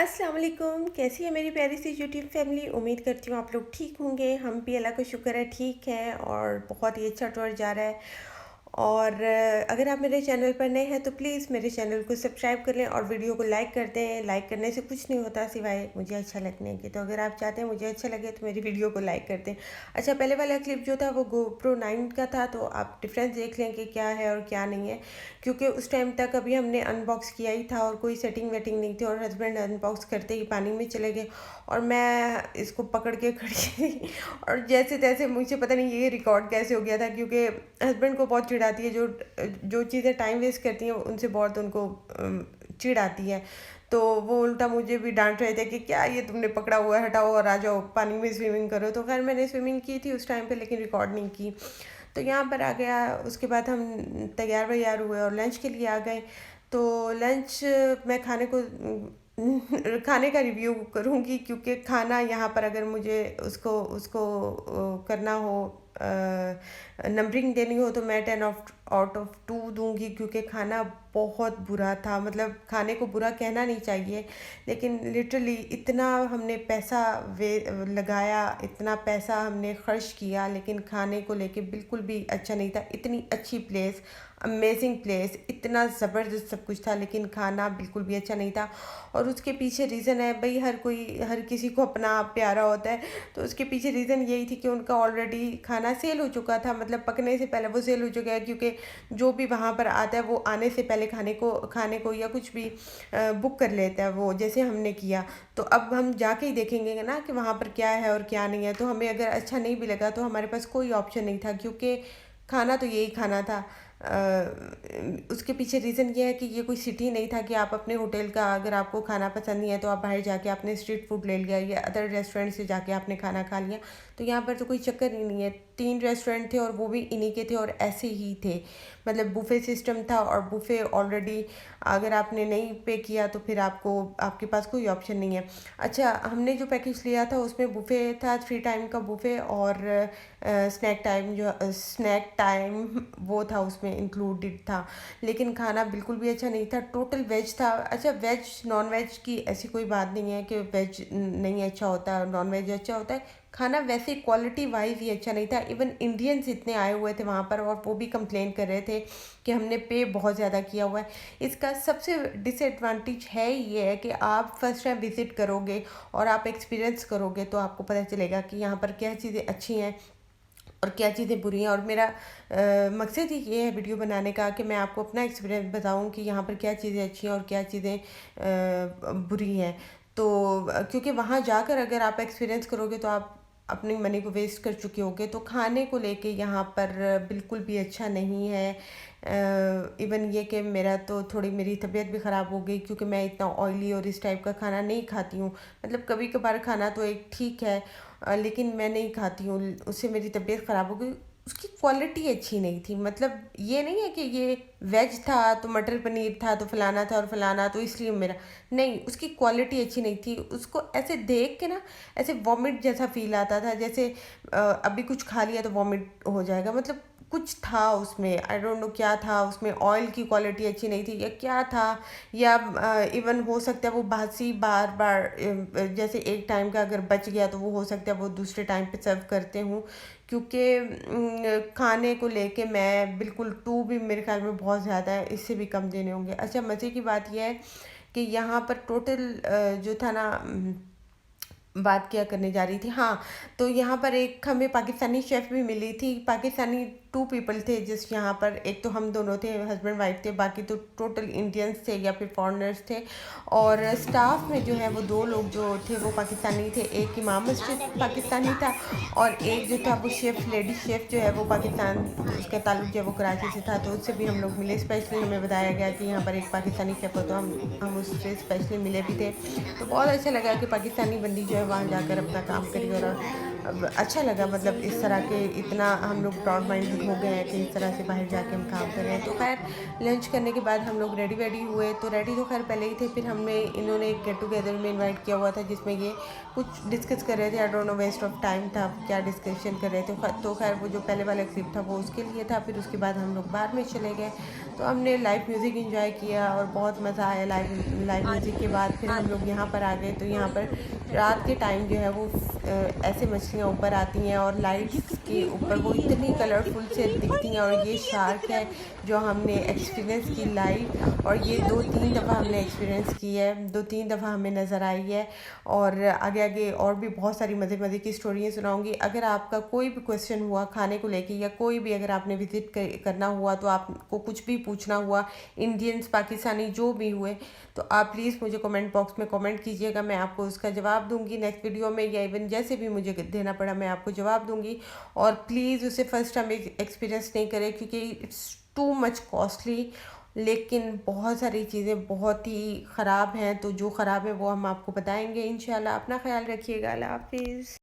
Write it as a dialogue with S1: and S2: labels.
S1: अस्सलाम वालेकुम। कैसी है मेरी प्यारी सी यूट्यूब फैमिली। उम्मीद करती हूँ आप लोग ठीक होंगे। हम भी अल्लाह का शुक्र है ठीक हैं और बहुत ही अच्छा टूर जा रहा है। और अगर आप मेरे चैनल पर नए हैं तो प्लीज़ मेरे चैनल को सब्सक्राइब कर लें और वीडियो को लाइक कर दें। लाइक करने से कुछ नहीं होता सिवाय मुझे अच्छा लगने के। तो अगर आप चाहते हैं मुझे अच्छा लगे तो मेरी वीडियो को लाइक कर दें। अच्छा, पहले वाला क्लिप जो था वो GoPro 9 का था, तो आप डिफरेंस देख लें कि क्या है और क्या नहीं है, क्योंकि उस टाइम तक अभी हमने अनबॉक्स किया ही था और कोई सेटिंग वेटिंग नहीं थी और हस्बैंड अनबॉक्स करते ही पानी में चले गए और मैं इसको पकड़ के खड़ी थी और जैसे तैसे मुझे पता नहीं ये रिकॉर्ड कैसे हो गया था, क्योंकि हस्बैंड को बहुत चिढ़ आती है जो जो चीज़ें टाइम वेस्ट करती हैं उनसे बहुत उनको चिढ़ आती है। तो वो उल्टा मुझे भी डांट रहे थे कि क्या ये तुमने पकड़ा हुआ है, हटाओ और आ जाओ पानी में स्विमिंग करो। तो खैर मैंने स्विमिंग की थी उस टाइम पे लेकिन रिकॉर्ड नहीं की। तो यहाँ पर आ गया, उसके बाद हम तैयार वैयार हुए और लंच के लिए आ गए। तो लंच मैं खाने को खाने का रिव्यू करूँगी, क्योंकि खाना यहाँ पर अगर मुझे उसको उसको करना हो, नंबरिंग देनी हो तो मैं 10 आउट ऑफ 2 दूंगी, क्योंकि खाना बहुत बुरा था। मतलब खाने को बुरा कहना नहीं चाहिए, लेकिन लिटरली इतना हमने पैसा वे लगाया, इतना पैसा हमने खर्च किया, लेकिन खाने को लेके बिल्कुल भी अच्छा नहीं था। इतनी अच्छी प्लेस, अमेजिंग प्लेस, इतना ज़बरदस्त सब कुछ था, लेकिन खाना बिल्कुल भी अच्छा नहीं था। और उसके पीछे रीज़न है भाई, हर किसी को अपना प्यारा होता है, तो उसके पीछे रीज़न यही थी कि उनका ऑलरेडी खाना सेल हो चुका था। मतलब पकने से पहले वो सेल हो चुका है, क्योंकि जो भी वहाँ पर आता है वो आने से पहले खाने को या कुछ भी बुक कर लेता है, वो जैसे हमने किया। तो अब हम जाके ही देखेंगे ना कि वहाँ पर क्या है और क्या नहीं है। तो हमें अगर अच्छा नहीं भी लगा तो हमारे पास कोई ऑप्शन नहीं था, क्योंकि खाना तो यही खाना था। उसके पीछे रीज़न ये है कि ये कोई सिटी नहीं था कि आप अपने होटल का, अगर आपको खाना पसंद नहीं है तो आप बाहर जाके आपने स्ट्रीट फूड ले लिया या अदर रेस्टोरेंट से जाके आपने खाना खा लिया। तो यहाँ पर तो कोई चक्कर ही नहीं है। 3 रेस्टोरेंट थे और वो भी इन्हीं के थे और ऐसे ही थे। मतलब बुफ़े सिस्टम था और बुफ़े ऑलरेडी अगर आपने नहीं पे किया तो फिर आपके पास कोई ऑप्शन नहीं है। अच्छा, हमने जो पैकेज लिया था उसमें बुफ़े था, 3 टाइम का बुफ़े, और स्नैक टाइम वो था, उसमें इंक्लूडेड था। लेकिन खाना बिल्कुल भी अच्छा नहीं था, टोटल वेज था। अच्छा, वेज नॉन वेज की ऐसी कोई बात नहीं है कि वेज नहीं अच्छा होता और नॉन वेज अच्छा होता है। खाना वैसे क्वालिटी वाइज ही अच्छा नहीं था। इवन इंडियंस इतने आए हुए थे वहाँ पर और वो भी कंप्लेन कर रहे थे कि हमने पे बहुत ज़्यादा किया हुआ है। इसका सबसे डिसएडवांटेज है ये है कि आप फर्स्ट टाइम विज़िट करोगे और आप एक्सपीरियंस करोगे तो आपको पता चलेगा कि यहाँ पर क्या चीज़ें अच्छी हैं और क्या चीज़ें बुरी हैं। और मेरा मकसद ही ये है वीडियो बनाने का कि मैं आपको अपना एक्सपीरियंस बताऊं कि यहाँ पर क्या चीज़ें अच्छी हैं और क्या चीज़ें बुरी हैं। तो क्योंकि वहाँ जाकर अगर आप एक्सपीरियंस करोगे तो आप अपनी मनी को वेस्ट कर चुके होगे। तो खाने को लेके यहाँ पर बिल्कुल भी अच्छा नहीं है। इवन ये कि मेरी तबीयत भी ख़राब हो गई, क्योंकि मैं इतना ऑयली और इस टाइप का खाना नहीं खाती हूँ। मतलब कभी कभार खाना तो एक ठीक है, लेकिन मैं नहीं खाती हूँ, उससे मेरी तबीयत ख़राब हो गई। उसकी क्वालिटी अच्छी नहीं थी। मतलब ये नहीं है कि ये वेज था तो मटर पनीर था तो फलाना था और फलाना तो इसलिए मेरा नहीं, उसकी क्वालिटी अच्छी नहीं थी। उसको ऐसे देख के ना ऐसे वॉमिट जैसा फील आता था, जैसे अभी कुछ खा लिया तो वॉमिट हो जाएगा। मतलब कुछ था उसमें, आई डोंट नो क्या था उसमें, ऑयल की क्वालिटी अच्छी नहीं थी या क्या था, या इवन हो सकता है वो बासी बार बार जैसे एक टाइम का अगर बच गया तो वो हो सकता है वो दूसरे टाइम पे सर्व करते हूँ। क्योंकि खाने को लेके मैं बिल्कुल 2 भी मेरे ख्याल में बहुत ज़्यादा है, इससे भी कम देने होंगे। अच्छा, मज़े की बात यह है कि यहाँ पर टोटल जो था ना, बात क्या करने जा रही थी, हाँ। तो यहाँ पर एक हमें पाकिस्तानी शेफ़ भी मिली थी। पाकिस्तानी 2 पीपल थे जिस यहाँ पर, एक तो हम दोनों थे, हस्बैंड वाइफ थे, बाकी तो टोटल इंडियंस थे या फिर फॉरेनर्स थे। और स्टाफ में जो है वो 2 लोग जो थे वो पाकिस्तानी थे। एक इमाम मस्जिद पाकिस्तानी था और एक जो था वो शेफ़, लेडी शेफ़ जो है वो पाकिस्तान, उसका ताल्लुक जो है वो कराची से था। तो उससे भी हम लोग मिले। स्पेशली हमें बताया गया कि यहाँ पर एक पाकिस्तानी शेफ़ हो, तो हम उससे स्पेशली मिले भी थे। तो बहुत अच्छा लगा कि पाकिस्तानी बंदी जो है वहाँ जाकर अपना काम करी और अब अच्छा लगा, मतलब इस तरह के इतना हम लोग प्राउड माइंडेड हो गए हैं कि इस तरह से बाहर जाके हम काम कर रहे हैं। तो खैर लंच करने के बाद हम लोग रेडी वेडी हुए, तो रेडी तो खैर पहले ही थे, फिर हमने इन्होंने एक गेट टुगेदर में इनवाइट किया हुआ था जिसमें ये कुछ डिस्कस कर रहे थे। I don't know, waste of time था, क्या डिस्कशन कर रहे थे। तो खैर वो जो पहले वाला क्लिप था वो उसके लिए था। फिर उसके बाद हम लोग बाहर में चले गए, तो हमने लाइव म्यूज़िक इंजॉय किया और बहुत मज़ा आया। लाइव लाइव म्यूज़िक के बाद फिर हम लोग यहाँ पर आ गए। तो यहाँ पर रात के टाइम जो है वो ऐसे मछलियाँ ऊपर आती हैं और लाइट्स के ऊपर वो इतनी कलरफुल से दिखती हैं। और ये शार्क है जो हमने एक्सपीरियंस की लाइव, और ये 2-3 दफ़ा हमने एक्सपीरियंस की है, 2-3 दफ़ा हमें नज़र आई है। और आगे आगे और भी बहुत सारी मज़े मज़े की स्टोरियाँ सुनाऊंगी। अगर आपका कोई भी क्वेश्चन हुआ खाने को लेके, या कोई भी अगर आपने विज़िट करना हुआ, तो आपको कुछ भी पूछना हुआ, इंडियंस पाकिस्तानी जो भी हुए, तो आप प्लीज़ मुझे कमेंट बॉक्स में कमेंट कीजिएगा, मैं आपको उसका जवाब दूंगी नेक्स्ट वीडियो में, या इवन जैसे भी मुझे देना पड़ा मैं आपको जवाब दूंगी। और प्लीज़ उसे फर्स्ट टाइम एक्सपीरियंस नहीं करें, क्योंकि इट्स टू मच कॉस्टली। लेकिन बहुत सारी चीज़ें बहुत ही ख़राब हैं, तो जो ख़राब है वो हम आपको बताएंगे इंशाल्लाह। अपना ख्याल रखिएगा। अल्लाह हाफिज़।